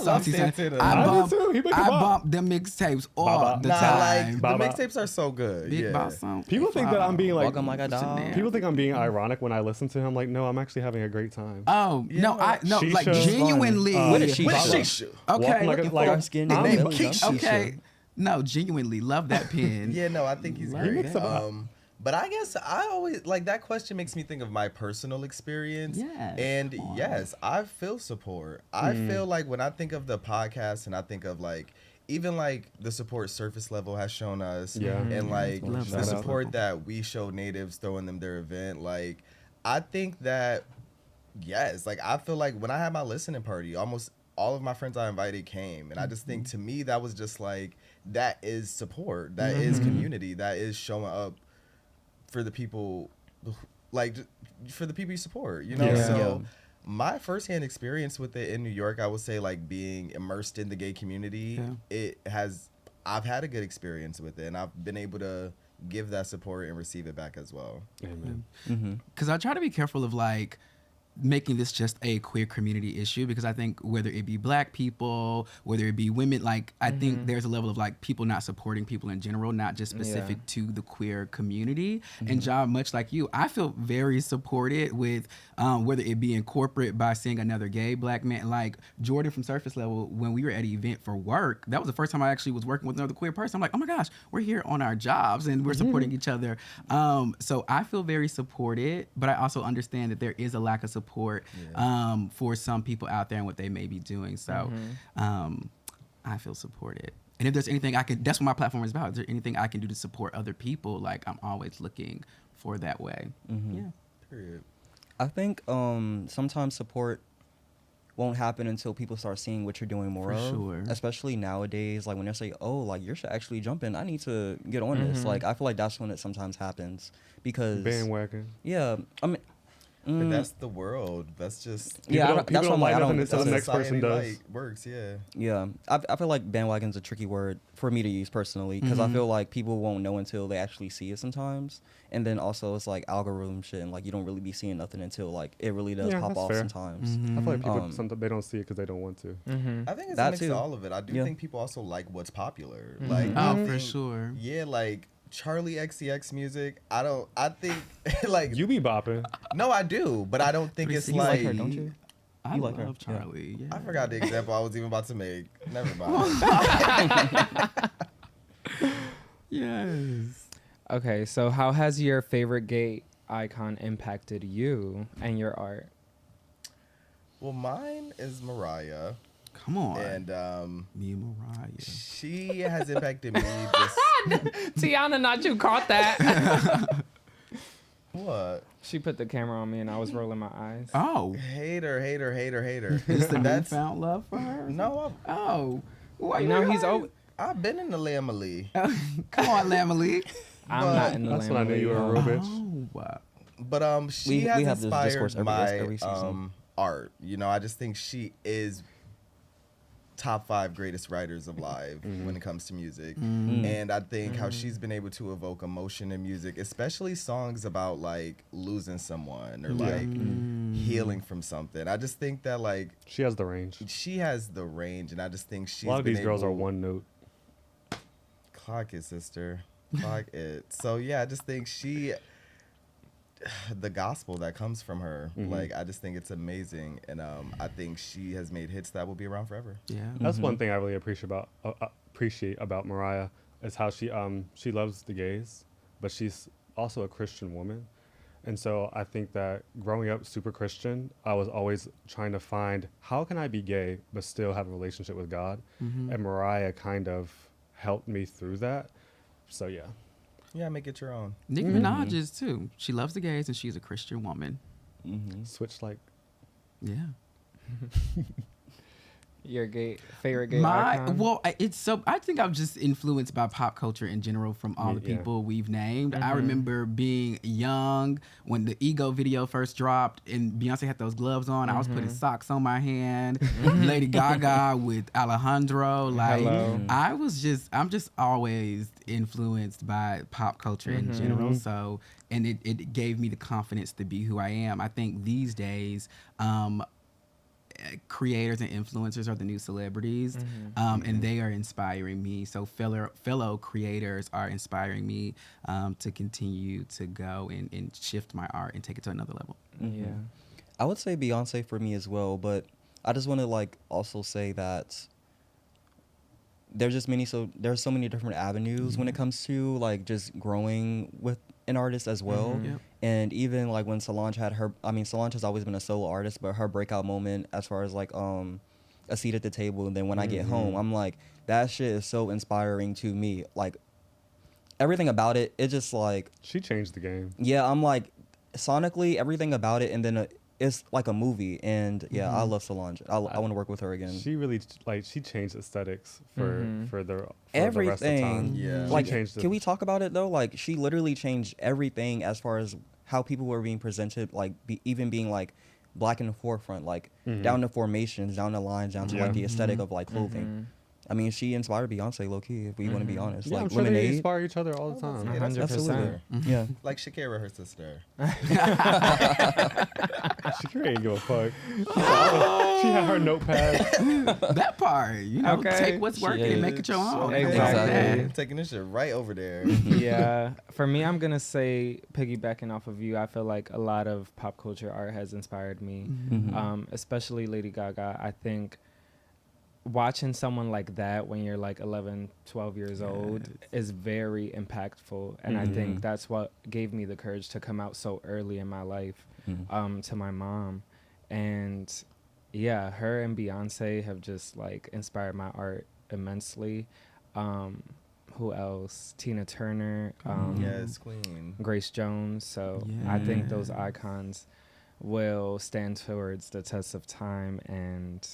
Saucy Santana. He I bump them mixtapes all the time. The mixtapes are so good. Big Boss Song. People think that I'm being like, Welcome Like a Dog. people think I'm being ironic when I listen to him. Like, no, I'm actually having a great time. Oh no, Shisha. like genuinely. What is What is Shisha? she? Okay, Walking like Dark skin I'm- name okay. No, genuinely love that pen. Yeah, no, I think he's Love great. that. But I guess I always like that question makes me think of my personal experience. Yes. And yes, I feel support. I feel like when I think of the podcast and I think of like even like the support Surface Level has shown us, and like Love the that. support that we show natives throwing them their event, like I think that yes, like I feel like when I had my listening party, almost all of my friends I invited came, and I just think to me that was just like that is support, that is community, that is showing up for the people, like for the people you support, you know. Yeah. So my firsthand experience with it in New York, I would say like being immersed in the gay community, I've had a good experience with it, and I've been able to give that support and receive it back as well. Amen. Because I try to be careful of like making this just a queer community issue, because I think whether it be black people, whether it be women, like I think there's a level of like people not supporting people in general, not just specific to the queer community. And John, much like you, I feel very supported with whether it be in corporate by seeing another gay black man, like Jordan from Surface Level, when we were at an event for work, that was the first time I actually was working with another queer person. I'm like, oh my gosh, we're here on our jobs and we're supporting each other. So I feel very supported, but I also understand that there is a lack of support for some people out there and what they may be doing. So I feel supported. And if there's anything I can, that's what my platform is about. Is there anything I can do to support other people? Like I'm always looking for that way. Yeah. Period. I think sometimes support won't happen until people start seeing what you're doing more For of. sure. Especially nowadays, like when they say, "Oh, like you should actually jump in. I need to get on this." Like I feel like that's when it sometimes happens because Bandwagon. Yeah, I mean, But that's the world. That's just Yeah, People that's why I'm like, I don't. nothing until the next person does. Like, works, yeah. Yeah, I feel like bandwagon's a tricky word for me to use personally because I feel like people won't know until they actually see it sometimes, and then also it's like algorithm shit and like you don't really be seeing nothing until like it really does Yeah, pop that's off fair. sometimes. I feel like people sometimes they don't see it because they don't want to. I think it's That a mix too. of all of it. I do Yeah. think people also like what's popular. Like, Oh, I for think- sure. Yeah, like Charlie XCX music. I think like You be bopping. no, I do, but I don't think it's 360. You like like. her, don't you? I You love like her? Yeah. Charlie. Yeah. I forgot the example I was even about to make. Never mind. Yes. Okay, so how has your favorite gay icon impacted you and your art? Well, mine is Mariah, Come on. and Me and Mariah. she has impacted me. Just Tiana, not you caught that. what? She put the camera on me and I was rolling my eyes. Oh. Hater. Is the That's found love for her? no. Oh. Why You know, he's over. I've been in the Lamely, Come on, Lamely. I'm but not in the That's when I knew you were a real bitch. Oh, wow. but she We has have this discourse inspired every my season. art. You know, I just think she is top 5 greatest writers alive when it comes to music. And I think how she's been able to evoke emotion in music, especially songs about like losing someone or like healing from something. I just think that like She has the range. she has the range, and I just think she's A lot of been these girls are able- one note. Clock it, sister. Clock it. So yeah, I just think she, the gospel that comes from her, like I just think it's amazing, and I think she has made hits that will be around forever. Yeah. That's one thing I really appreciate about Mariah is how she loves the gays, but she's also a Christian woman, and so I think that growing up super Christian, I was always trying to find how can I be gay but still have a relationship with God, and Mariah kind of helped me through that. So yeah. Yeah, make it your own. Nicki Minaj is too. She loves the gays and she's a Christian woman. Switch like Yeah. Your favorite gay icon? I think I'm just influenced by pop culture in general from all the Yeah. people we've named. I remember being young when the Ego video first dropped and Beyonce had those gloves on. I was putting socks on my hand. Lady Gaga with Alejandro. Like Hello. I'm just always influenced by pop culture in general. So and it gave me the confidence to be who I am. I think these days creators and influencers are the new celebrities, and they are inspiring me. So fellow creators are inspiring me to continue to go and shift my art and take it to another level. Yeah. I would say Beyonce for me as well, but I just want to like also say that there's so many different avenues when it comes to like just growing with an artist as well. Yep. And even like when Solange Solange has always been a solo artist, but her breakout moment as far as like a seat at the table, and then when I get home, I'm like, that shit is so inspiring to me. Like everything about it just like, she changed the game. yeah, I'm like sonically everything about it, and then it's like a movie. And yeah, I love Solange. I want to work with her again. She really she changed aesthetics for the rest of Everything. time. Yeah. Like, She changed can we talk about it though? Like, she literally changed everything as far as how people were being presented. Like, even being like black in the forefront, like down to formations, down the lines, down to like the aesthetic of like clothing. I mean, she inspired Beyonce low key, if we want to be honest. Yeah, like I'm sure they Lemonade. inspire each other all the time. Yeah, that's her 100%. sister. Yeah. Like Shakira, her sister. Shakira ain't give a fuck. She had her notepad. That part, Okay. take what's working and make it your own. Okay. Exactly. I'm taking this shit right over there. Yeah. For me, I'm going to say, piggybacking off of you, I feel like a lot of pop culture art has inspired me, especially Lady Gaga. I think watching someone like that when you're like 11, 12 years old is very impactful. And I think that's what gave me the courage to come out so early in my life to my mom. And yeah, her and Beyonce have just like inspired my art immensely. Who else? Tina Turner, Yes, queen. Grace Jones. So I think those icons will stand towards the test of time, and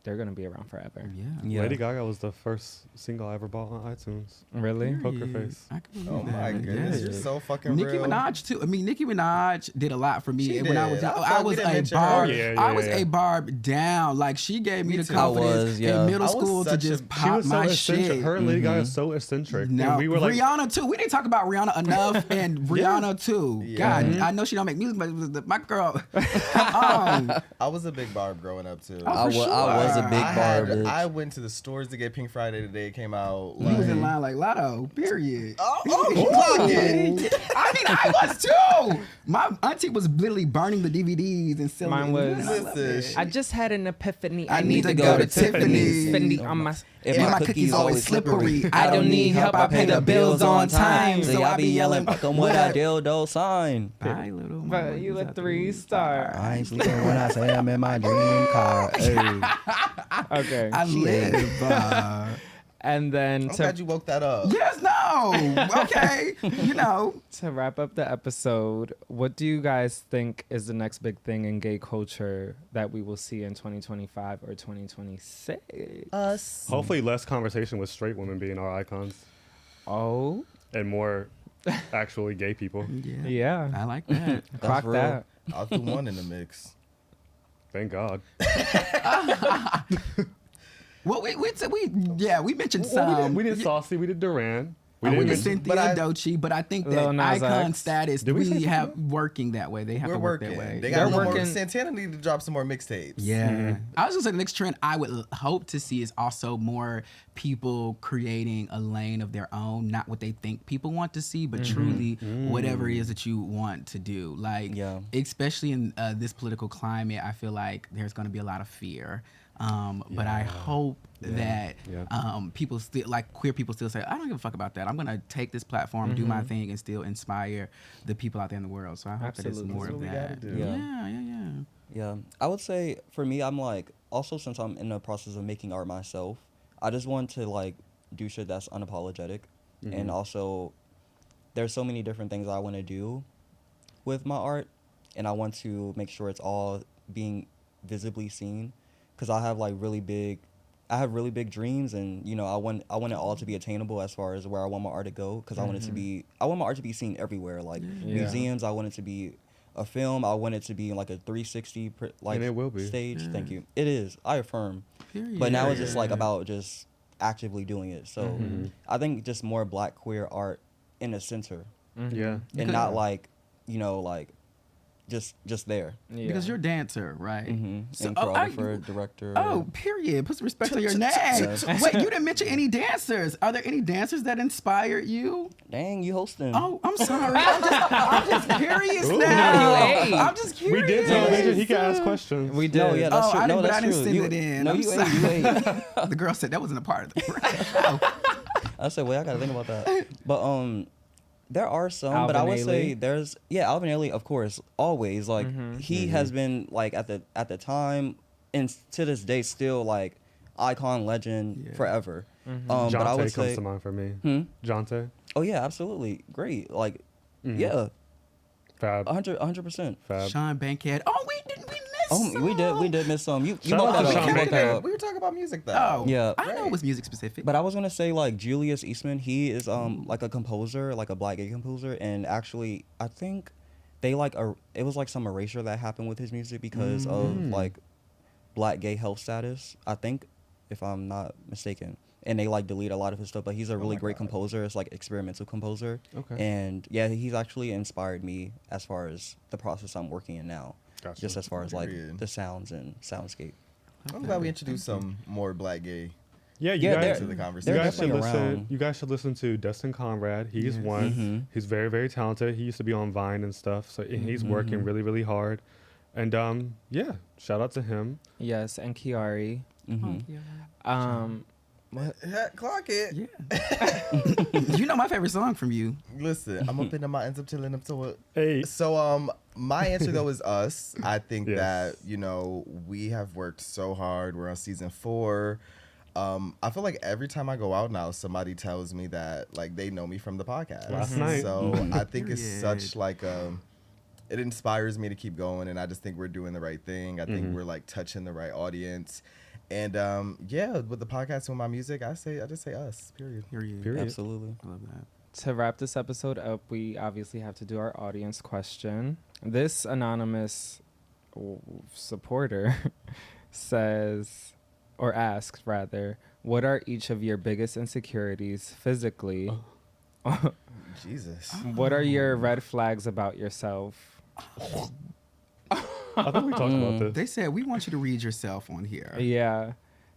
they're gonna be around forever. Yeah. Lady Gaga was the first single I ever bought on iTunes. Really? Poker Face. I can believe Oh my that. goodness, Yeah. you're so fucking Nicki real. Minaj too. I mean, Nicki Minaj did a lot for me She when I was did. young. I I was didn't a mention her. barb. Oh, yeah, I was yeah. a barb down. Like she gave me Me the too. confidence in I middle was school to such just a- She pop was so my eccentric. shit. Her and Lady Gaga is so eccentric. Now, And we were like, Rihanna too. We didn't talk about Rihanna enough, and Rihanna too. Yeah. God, I know she don't make music, but my girl, come on. I was a big barb growing up too. Oh, I for was a sure. big barb. I went to the stores to get Pink Friday the day it came out. He was in line like Lotto. Period. Clock it. I mean, I was too. My auntie was literally burning the DVDs and selling. Mine them. was- I love Listen, it. I just had an epiphany. I need to go to Tiffany's. Fendi on my. If And my cookies always slippery. I don't need help, I pay the bills on time. So y'all be yelling, fuck 'em with a dildo sign. Bye, little mama. But you a 3-star. I ain't sleeping when I say I'm in my dream car. Hey. Okay. I live. And then I'm to glad you woke that up. Yes, no. Okay. You know. to wrap up the episode, what do you guys think is the next big thing in gay culture that we will see in 2025 or 2026? Us. hopefully less conversation with straight women being our icons Oh, and more actually gay people. Yeah. yeah. I like that. Clock real. that. I'll do one in the mix. Thank God. Well, we mentioned some. We did Saucy, we did Duran. We We didn't did mention, Cynthia but I- Doechii, but I think that Lil Nas icon X. status Did we say we Cynthia? have working that way. They have We're to work working. that way. They They're got more. working- Santana need to drop some more mixtapes. Yeah. I was gonna say the next trend I would hope to see is also more people creating a lane of their own, not what they think people want to see, but truly whatever it is that you want to do. Like, Yeah. especially in this political climate, I feel like there's gonna be a lot of fear. But I hope that people still, like queer people still say, I don't give a fuck about that. I'm gonna take this platform, do my thing, and still inspire the people out there in the world. So I hope that it's Absolutely. more That's of what we that. gotta do. Yeah. Yeah, I would say for me, I'm like, also since I'm in the process of making art myself, I just want to like do shit that's unapologetic. And also, there's so many different things I want to do with my art, and I want to make sure it's all being visibly seen, because I have really big dreams, and you know, I want it all to be attainable as far as where I want my art to go, because I want my art to be seen everywhere, like museums. I want it to be a film. I want it to be in like a 360 And it will be. stage. Thank you. It is. I affirm. But now it's just like about just actively doing it. So I think just more Black queer art in the center, yeah. and not like, you know, like just there. Yeah. Because you're a dancer, right? And choreographer, director. Oh, period. Put some respect on your name. Wait, you didn't mention any dancers. Are there any dancers that inspired you? Dang, you hosting. Oh, I'm sorry. I'm just curious Ooh. now. No, you ain't. I'm just We curious. did tell Major he could ask questions. We did. No, yeah, that's Oh, true. I No, didn't, but that's I didn't true. send You- it in. No, I'm you ain't. You sorry. ain't. The girl said that wasn't a part of the I said, wait, I gotta think about that. But there are some, but I Alvin would say Ailey. there's Alvin Ailey, of course, always like he has been like at the time and to this day still like icon legend forever. But I Jonte would comes say, to mind for me. Jonte, oh yeah, absolutely, great, like yeah, Fab, 100%. Fab. Sean Bankhead. Oh, we missed Oh, some. we did miss some. You Shout brought out that to up. Sean You brought that up. We were talking about music though. Oh, Yeah. I know it was music specific. But I was gonna say like Julius Eastman, he is like a composer, like a Black gay composer, and actually I think they it was like some erasure that happened with his music because of like Black gay health status, I think, if I'm not mistaken. And they like delete a lot of his stuff, but he's a really great composer. It's like experimental composer. Okay. And yeah, he's actually inspired me as far as the process I'm working in now. Gotcha. Just as far as like Period. the sounds and soundscape. I'm glad we introduced some more Black gay Yeah, you Yeah, guys, to the They're conversation. you guys should definitely listen. around. You guys should listen to Destin Conrad. He's one. He's very, very talented. He used to be on Vine and stuff. So and he's working really, really hard. And yeah, shout out to him. Yes, and Kiari. What? Clock it. Yeah. You know my favorite song from you. Listen, I'm up in the mountains, I'm chilling up to it. Hey, So my answer though is us. I think Yes. that, you know, we have worked so hard. We're on season 4. I feel like every time I go out now, somebody tells me that like they know me from the podcast. Last night. So I think it's Period. such like it inspires me to keep going, and I just think we're doing the right thing. I think we're like touching the right audience. And yeah, with the podcast and with my music, I just say us. Period. Absolutely. I love that. To wrap this episode up, we obviously have to do our audience question. This anonymous supporter says, or asks rather, what are each of your biggest insecurities physically? Jesus. What are your red flags about yourself? I think we talked about this. They said we want you to read yourself on here. Yeah.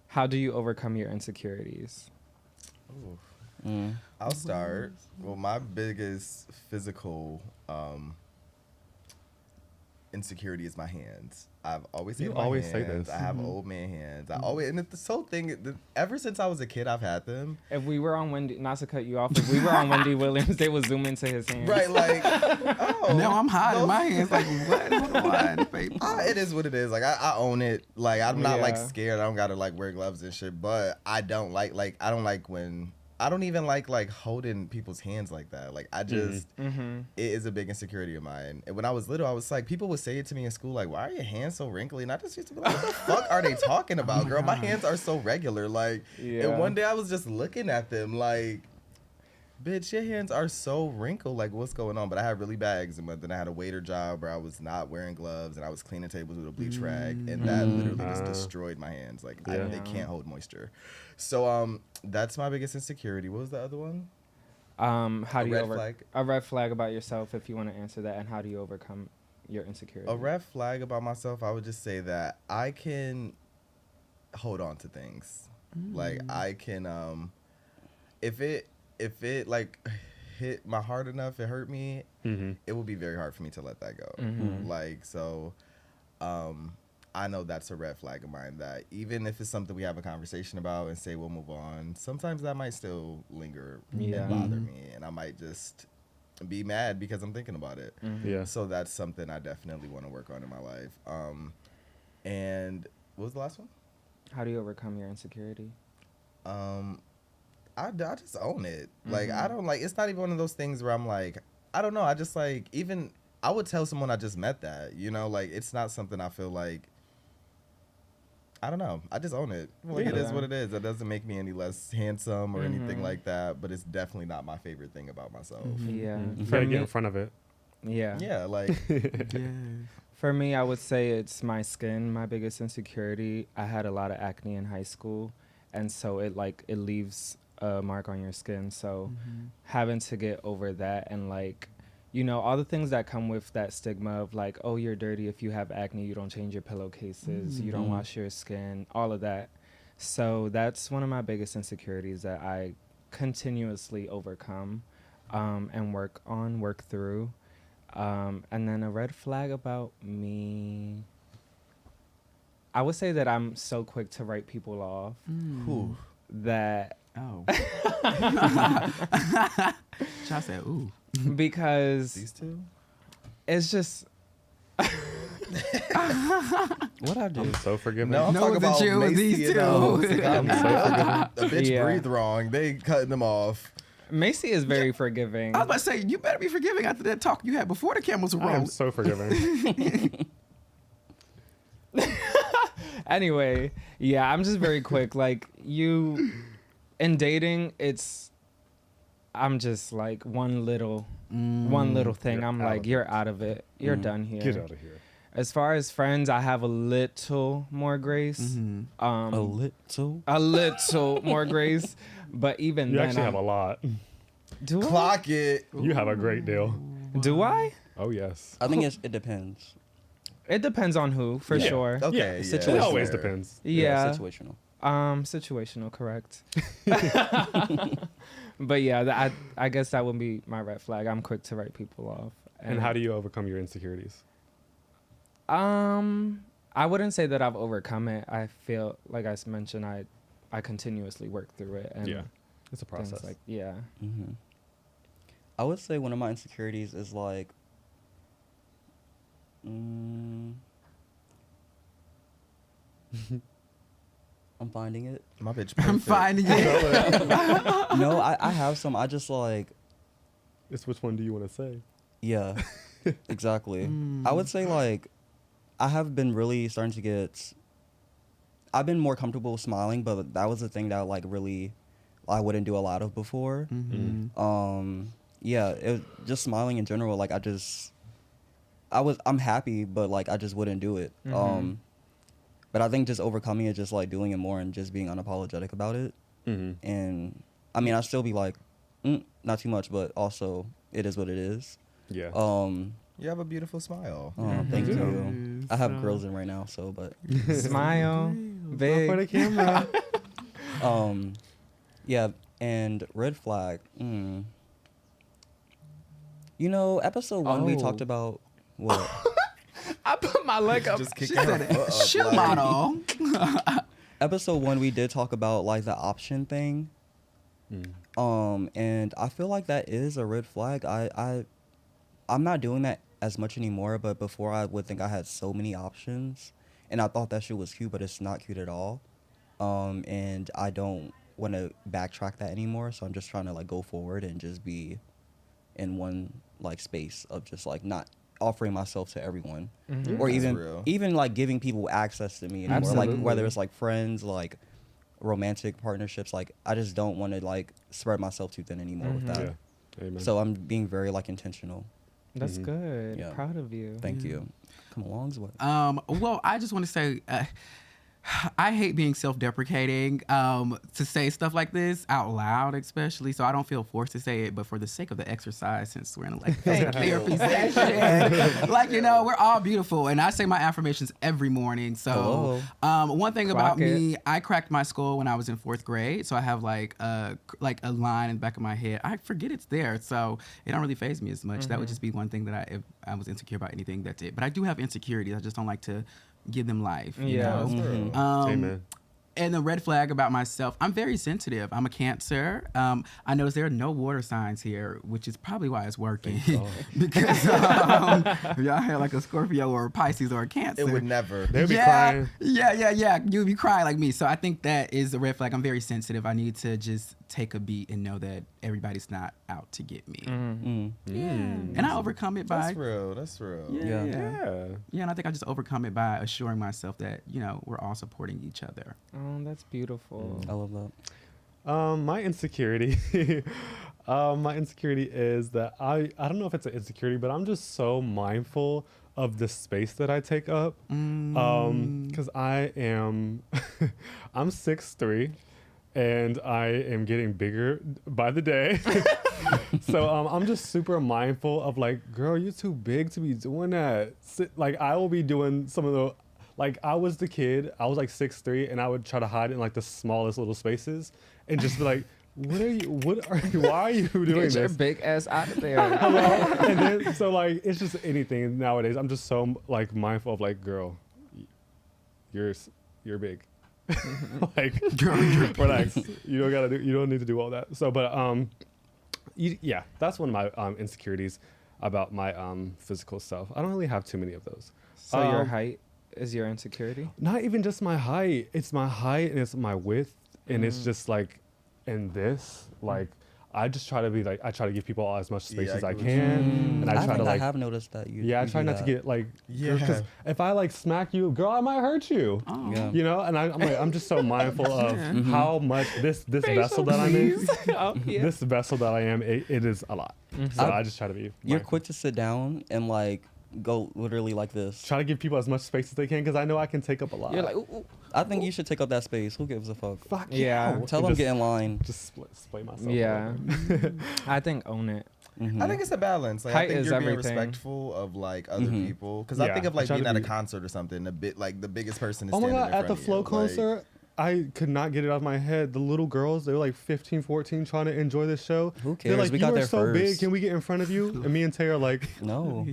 How do you overcome your insecurities? Ooh. I'll start. Well, my biggest physical insecurity is my hands. I've always hated my always say hands. this. I have old man hands. I always, and this whole thing, ever since I was a kid, I've had them. If we were on Wendy, not to cut you off, if we were on Wendy Williams, they would zoom into his hands. Right, like, oh. Now I'm hiding my hands like, what? Hold on, baby. It is what it is. Like, I own it. Like, I'm not, like, Yeah. scared. I don't got to, like, wear gloves and shit. But I don't like I don't like when... I don't even like holding people's hands like that. Like, I just... Mm-hmm. It is a big insecurity of mine. And when I was little, I was like... People would say it to me in school, like, why are your hands so wrinkly? And I just used to be like, what the fuck are they talking about, girl? My hands are so regular. Like, Yeah. and one day I was just looking at them like... Bitch, your hands are so wrinkled. Like, what's going on? But I had really bad eczema. Then I had a waiter job where I was not wearing gloves and I was cleaning tables with a bleach rag, and that literally just destroyed my hands. Like, Yeah. they can't hold moisture. So, that's my biggest insecurity. What was the other one? How do you red flag? a red flag about yourself, if you want to answer that, and how do you overcome your insecurity? A red flag about myself, I would just say that I can hold on to things. Like, I can, if it like hit my heart enough, it hurt me, it would be very hard for me to let that go. Like, so I know that's a red flag of mine, that even if it's something we have a conversation about and say we'll move on, sometimes that might still linger Yeah. and bother me, and I might just be mad because I'm thinking about it. Yeah. So that's something I definitely want to work on in my life. And what was the last one? How do you overcome your insecurity? I just own it. Like, I don't like, it's not even one of those things where I'm like, I don't know. I just like, even I would tell someone I just met that, you know, like, it's not something I feel like, I don't know. I just own it. Like, it is what it is. That doesn't make me any less handsome or anything like that, but it's definitely not my favorite thing about myself. Yeah. You For gotta me, get in front of it. yeah. Yeah, like, For me, I would say it's my skin, my biggest insecurity. I had a lot of acne in high school, and so it leaves a mark on your skin. So having to get over that, and like, you know, all the things that come with that stigma of like, oh, you're dirty if you have acne, you don't change your pillowcases, you don't wash your skin, all of that. So that's one of my biggest insecurities that I continuously overcome and work through. And then a red flag about me, I would say that I'm so quick to write people off. whew. That Oh. Josh said, ooh. because These two? it's just What I do? I'm so forgiving. No, I'm No, talking the about Jew, Macy these and, two. a bitch Yeah. breathed wrong. They cutting them off. Macy is very forgiving. I was about to say, you better be forgiving after that talk you had before the cameras were I am rolling. so forgiving. Anyway, yeah, I'm just very quick. Like, you in dating, I'm just like one little thing. You're I'm out like, of you're out of it. You're done here. Get out of here. As far as friends, I have a little more grace. A little. A little more grace, but even You then, actually have a lot. do I? Clock it. You have a great deal. Do I? Oh, yes. I think it depends. It depends on who, for Yeah. sure. Okay, Yeah, yeah. It It That's always fair. depends. Yeah. Situational. Situational, correct. But yeah, I guess that would be my red flag. I'm quick to write people off. And how do you overcome your insecurities? I wouldn't say that I've overcome it. I feel like I mentioned, I continuously work through it, and Yeah. It's a things process. like yeah. I would say one of my insecurities is like, I'm finding it. My bitch. I'm perfect. finding it. No, I have some. I just like, It's which one do you want to say? yeah, exactly. I would say like, I have been really starting to get, I've been more comfortable smiling, but that was the thing that like really I wouldn't do a lot of before. Yeah, it was just smiling in general. Like I'm happy, but like I just wouldn't do it. But I think just overcoming it, just like doing it more and just being unapologetic about it. And I mean, I'd still be like, not too much, but also it is what it is. Yeah. You have a beautiful smile. Oh, thank you. I have girls in right now, so but Smile, big. For the camera. Yeah, and red flag. You know, episode 1 we talked about what? I put my leg up. Just kicking her foot up. Shoe model. Episode 1 we did talk about like the option thing. And I feel like that is a red flag. I'm not doing that as much anymore, but before I would think I had so many options and I thought that shit was cute, but it's not cute at all. And I don't want to backtrack that anymore, so I'm just trying to like go forward and just be in one like space of just like not offering myself to everyone, or even like giving people access to me anymore. Like whether it's like friends, like romantic partnerships, like I just don't want to like spread myself too thin anymore with that. Amen. So I'm being very like intentional. That's good. Yeah. Proud of you. Thank you. Come a long way. Well, I just want to say, I hate being self-deprecating to say stuff like this out loud, especially. So I don't feel forced to say it, but for the sake of the exercise, since we're in a like therapy session, like, you know, we're all beautiful, and I say my affirmations every morning. So one thing about me, I cracked my skull when I was in 4th grade, so I have like a line in the back of my head. I forget it's there, so it don't really faze me as much. That would just be one thing that if I was insecure about anything, that's it. But I do have insecurities. I just don't like to give them life. You know? Amen. And the red flag about myself, I'm very sensitive. I'm a Cancer. I notice there are no water signs here, which is probably why it's working. Because if y'all had like a Scorpio or a Pisces or a Cancer, It would never. They'd be crying. Yeah. You'd be crying like me. So I think that is a red flag. I'm very sensitive. I need to just take a beat and know that everybody's not out to get me. And I overcome it by... That's real. Yeah, and I think I just overcome it by assuring myself that, you know, we're all supporting each other. Oh, that's beautiful. I love that. My insecurity, is that I don't know if it's an insecurity, but I'm just so mindful of the space that I take up. Because I am, I'm 6'3", and I am getting bigger by the day. So I'm just super mindful of like, girl, you're too big to be doing that. Like I will be doing some of the, like I was the kid, I was like 6'3", and I would try to hide in like the smallest little spaces and just be like, why are you doing Get this? your big ass out of there. Hello? And then, so like, it's just anything nowadays. I'm just so like mindful of like, girl, you're big. Like, relax. You don't need to do all that. So, but yeah, that's one of my insecurities about my physical self. I don't really have too many of those. So your height is your insecurity? Not even just my height. It's my height and it's my width, and it's just like, in this, like, I just try to be like, I try to give people as much space as I can, and I try to like. I have noticed that you. Yeah, I you try do not that. to get like. Because if I like smack you, girl, I might hurt you. Yeah. You know, and I'm just so mindful of how much this vessel that I'm in. This vessel that I am, it is a lot. So I just try to be. You're mindful. quick to sit down and like go literally like this. Try to give people as much space as they can because I know I can take up a lot. You're like, ooh. I think you should take up that space. Who gives a fuck? Fuck Yeah. yeah. Tell them get in line. Just display myself. Yeah. I think own it. I think it's a balance. Like, I Height think is you're being everything. respectful of like other people. Because I Yeah, think of like try to being at a be- concert or something. A bit like the biggest person is Oh my standing god, in at front the of Flow you. concert, I could not get it out of my head. The little girls, they were like 15, 14 trying to enjoy this show. Who They're cares? like, We you got are there so big, first. can we get in front of you? And me and Tay are like, No.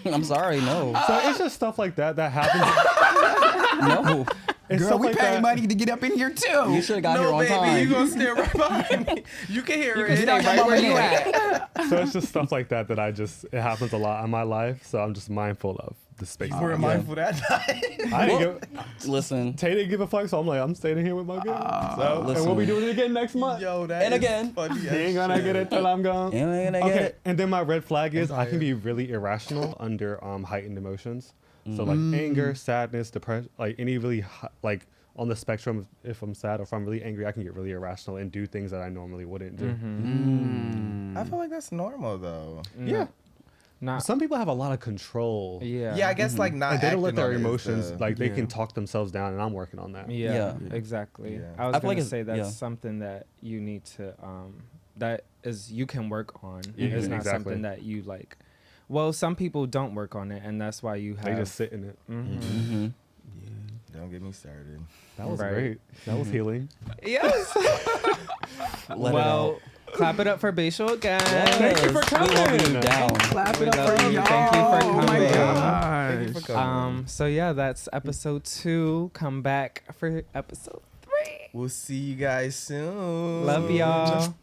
I'm sorry, no. so it's just stuff like that happens. No. It's Girl, stuff we like paying that. money to get up in here too. You should have got here No, on baby, time. you gonna stand right behind me. You can hear it. Stay right where you at. So it's just stuff like that it happens a lot in my life. So I'm just mindful of the space. You weren't mindful that night. I didn't give, Listen. Tay didn't give a fuck, so I'm like, I'm staying here with my girl. So, and Listen. we'll be doing it again next month. Yo, that And is again. funny He as ain't gonna shit. get it till I'm gone. You ain't gonna get Okay, it. and then my red flag is I can be really irrational under heightened emotions. So like anger, sadness, depression, like any really like on the spectrum, if I'm sad or if I'm really angry, I can get really irrational and do things that I normally wouldn't do. I feel like that's normal though. Yeah. Not. Some people have a lot of control. Yeah. Yeah, I guess like not. And they don't let acting their on it is emotions, the- like they can talk themselves down, and I'm working on that. Yeah, Yeah. exactly. Yeah. I was I feel like gonna it's- say that's yeah. something that you need to that is you can work on. Yeah, It's not exactly. something that you like. Well, some people don't work on it, and that's why you have. They just sit in it. Mm-hmm. Don't get me started. That was Right. great. That was healing. Yes. Let well, clap it up for Bashel again. Thank you for We love you coming. down. Clap We it up love for you. y'all. Thank you for Oh my coming. Thank you gosh. for coming. So yeah, that's episode 2. Come back for episode 3. We'll see you guys soon. Love y'all.